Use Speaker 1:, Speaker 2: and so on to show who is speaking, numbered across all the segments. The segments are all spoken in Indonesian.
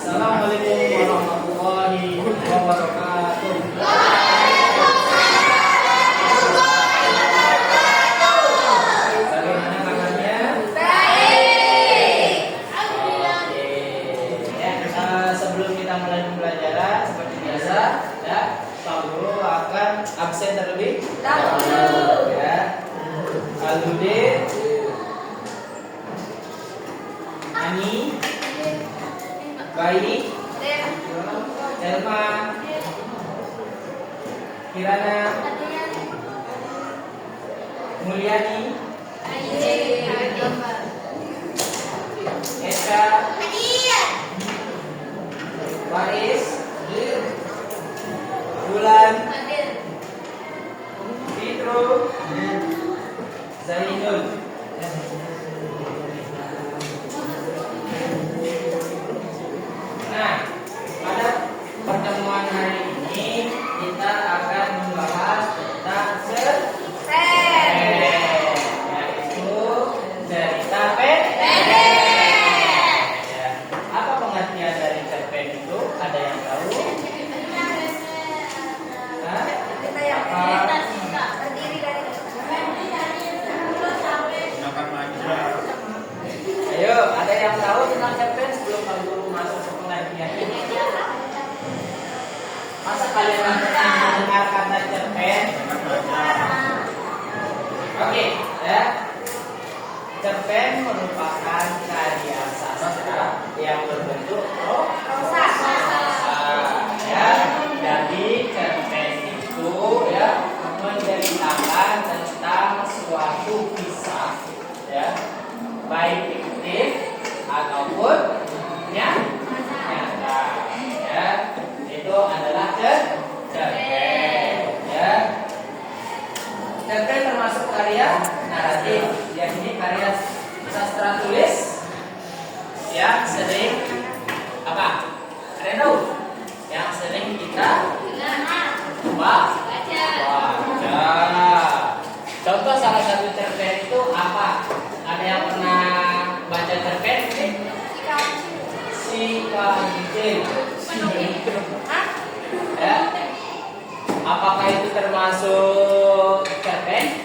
Speaker 1: Assalamualaikum warahmatullahi wabarakatuh. Bagaimana kabarnya?
Speaker 2: Baik.
Speaker 1: Oke. Ya, sebelum kita mulai pembelajaran seperti biasa, ya, Pak Guru akan absen terlebih dahulu. Ya. Alude, Ani, Bayi, Elma, Kirana, Mulyani, Eka, Waris, Bulan, Fitro, Zainul. Nah, pada pertemuan hari ini kita akan membahas tentang yaitu cerita pendek. Ya. Apa pengertian dari cerpen itu? Ada yang tahu? Hah? Ayo, ada yang tahu tentang cerpen sebelum Pak Guru masuk ke pengertian ini? Masa kalian pernah mendengar kata cerpen? Oke, ya. Cerpen merupakan karya sastra yang berbentuk prosa. Ya, jadi cerpen itu ya menceritakan tentang suatu kisah, ya, baik fiktif ataupun nyata. Ya, itu adalah cerpen. Ya, cerpen termasuk karya naratif. Yang ini karya sastra tulis yang sering apa? Ada yang tahu? Yang sering kita baca. Contoh salah satu cerpen itu apa? Ada yang pernah baca cerpen? Si Kancil. Ya. Apakah itu termasuk cerpen?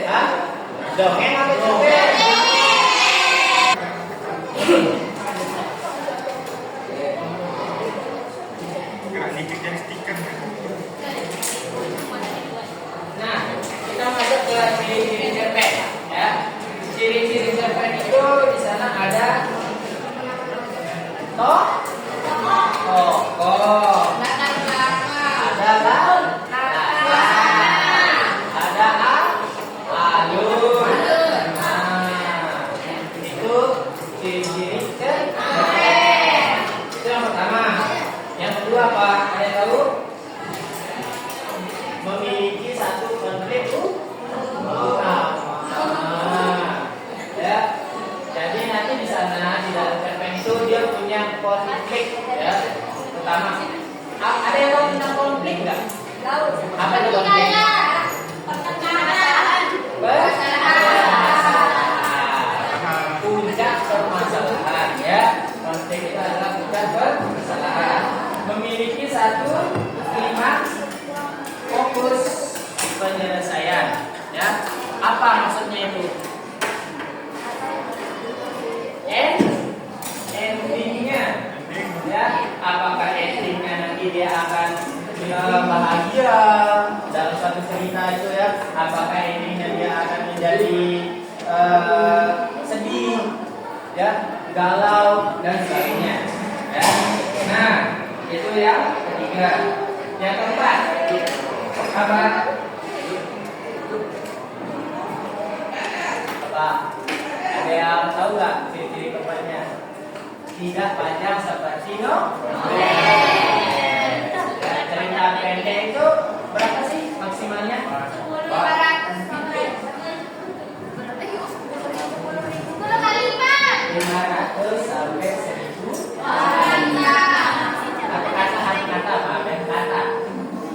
Speaker 1: Hah? Dongeng atau cerpen? Nah, kita masuk ke ciri-ciri cerpen, ya. Ciri-ciri cerpen itu di sana ada tokoh, ada laut, ada alur. Nah, itu ciri-ciri cerpen. Itu yang pertama. Yang kedua apa? Ada yang tahu? Memiliki satu konflik utama. Ya. Jadi nanti di sana di dalam cerpen itu dia punya konflik, ya. Pertama, ada yang tahu tentang konflik nggak? Tahu. Apa itu konflik? Puncak permasalahan, ya. Konflik itu adalah puncak permasalahan. Memiliki satu klimaks fokus penyelesaian, ya. Apa maksudnya itu? Endingnya, ya. Apakah endingnya nanti dia akan bahagia dalam suatu cerita itu, ya? Apakah endingnya dia akan menjadi sedih, ya, galau dan sebagainya, ya. Nah, itu yang ketiga. Yang keempat apa? Ada yang tahu nggak ciri-ciri keempatnya? Tidak panjang seperti cerita pendek itu berapa sih maksimalnya? 500 sampai 1000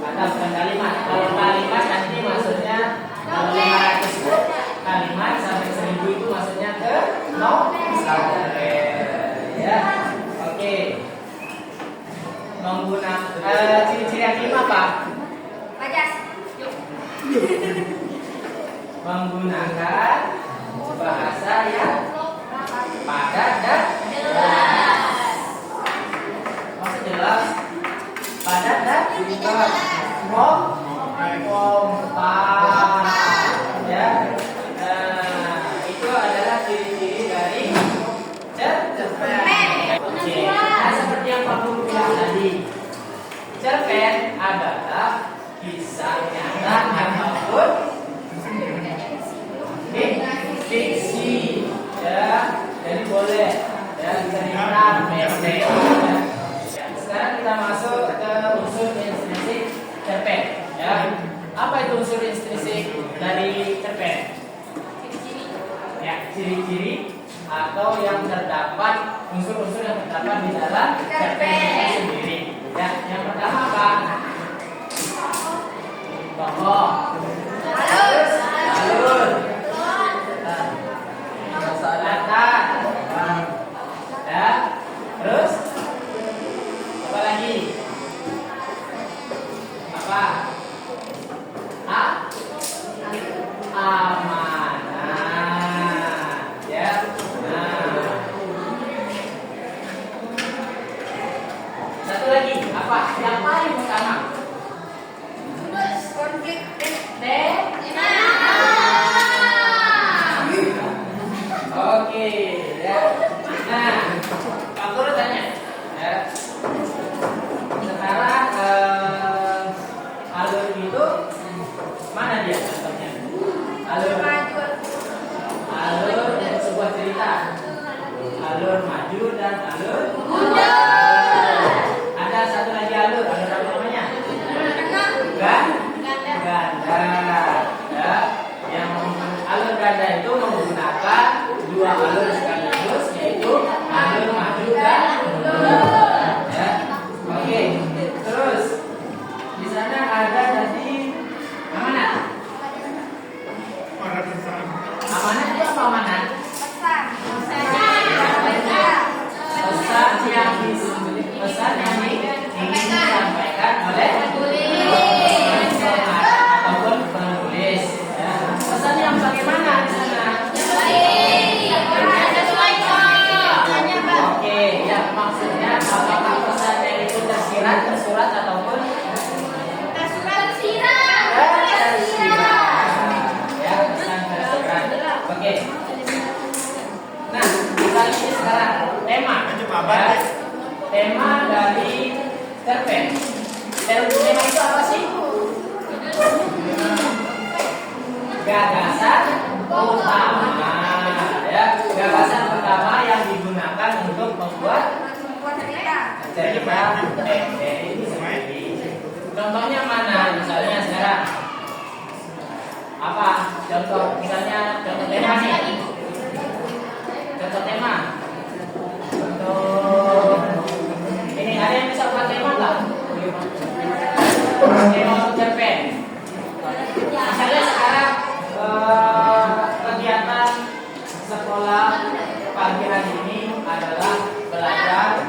Speaker 1: kata bukan kalimat. Kalau kalimat nanti maksudnya 500 kalimat sampai 1000 itu maksudnya ke 0 sampai menggunakan ciri-ciri yang kelima apa?
Speaker 2: Bajas.
Speaker 1: Menggunakan bahasa yang padat dan jelas. Maksud jelas, padat dan kompak. Ya. Itu adalah ciri-ciri dari cerpen. Oke. Nah, seperti yang Pak Guru bilang tadi, cerpen adalah kisah nyata ataupun fiksi. Ya, jadi boleh ya bisa dibilang pendek. Ya. Sekarang kita masuk ke unsur intrinsik cerpen. Ya, apa itu unsur intrinsik dari cerpen? Ya, ciri-ciri atau yang terdapat unsur-unsur yang terdapat di dalam cerpen itu sendiri. Ya, yang pertama apa? Tokoh. Alur. Latar. Ya, terus apa lagi? Apa? Amanah. Ya. Nah. Satu lagi, apa? Yang paling utama.
Speaker 2: Konflik.
Speaker 1: Oke, ya. Nah, Pak Guru tanya, ya. Sekarang alur itu mana dia contohnya? Alur sebuah cerita. Alur maju dan alur mundur. Ada satu lagi alur apa namanya? Ganda. Ya, yang alur ganda itu menggunakan dua alur sekaligus, yaitu alur maju dan mundur. Ya. Oke. Terus di sana ada tadi amanat. Amanat itu apa amanat? Pesan yang ingin disampaikan oleh penulis ataupun penulis. Ya. Pesan yang bagaimana di sana? Oke, ya maksudnya apakah pesannya itu tersurat ataupun tersirat? Ya, pesan tersirat. Oke. Nah, kita lihat sekarang tema. Ya. Tema dari cerpen. Tema itu apa sih? Gagasan utama. Ya, gagasan pertama yang digunakan untuk membuat cerita pendek itu sendiri. Contohnya mana? Misalnya sekarang apa? Contoh misalnya contoh tema nih. Contoh tema. Ini ada yang bisa buat tema nggak? Tema untuk cerpen. Misalnya sekarang kegiatan sekolah pagi hari ini adalah belajar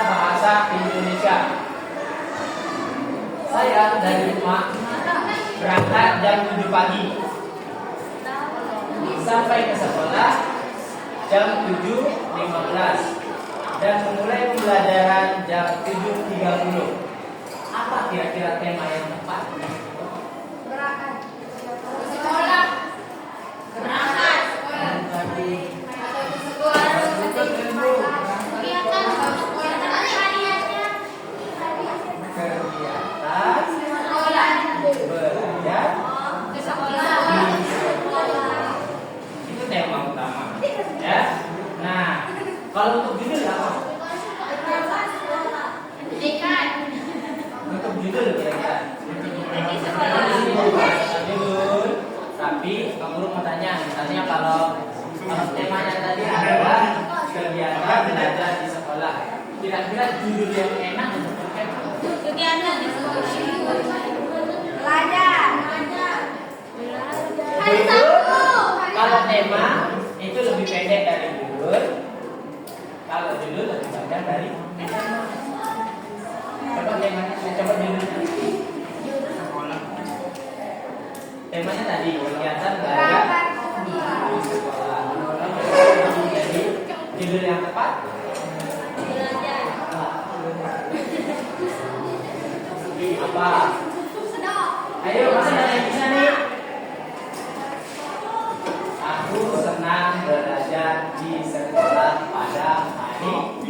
Speaker 1: bahasa Indonesia. Saya dari rumah berangkat jam 7 pagi. Sampai ke sekolah jam 7.15 dan memulai pembelajaran jam 7.30. Apa kira-kira tema yang tepat? Itu tema utama, ya. Nah, kalau untuk judul apa? Untuk judul kira-kira. Judul. Tapi Pak Guru mau tanya, misalnya kalau temanya tadi adalah kegiatan belajar di sekolah, kira-kira judul yang enak untuk apa?
Speaker 2: Kegiatan di sekolah. Belajar. Hari Sabtu.
Speaker 1: Kalau tema itu lebih pendek dari judul. kegiatan dari coba temanya, coba judulnya. Temanya tadi kegiatan belajar di sekolah. Jadi judul yang tepat apa? Ayo, masa ada yang bisa nih? Aku senang belajar di sekolah pada hari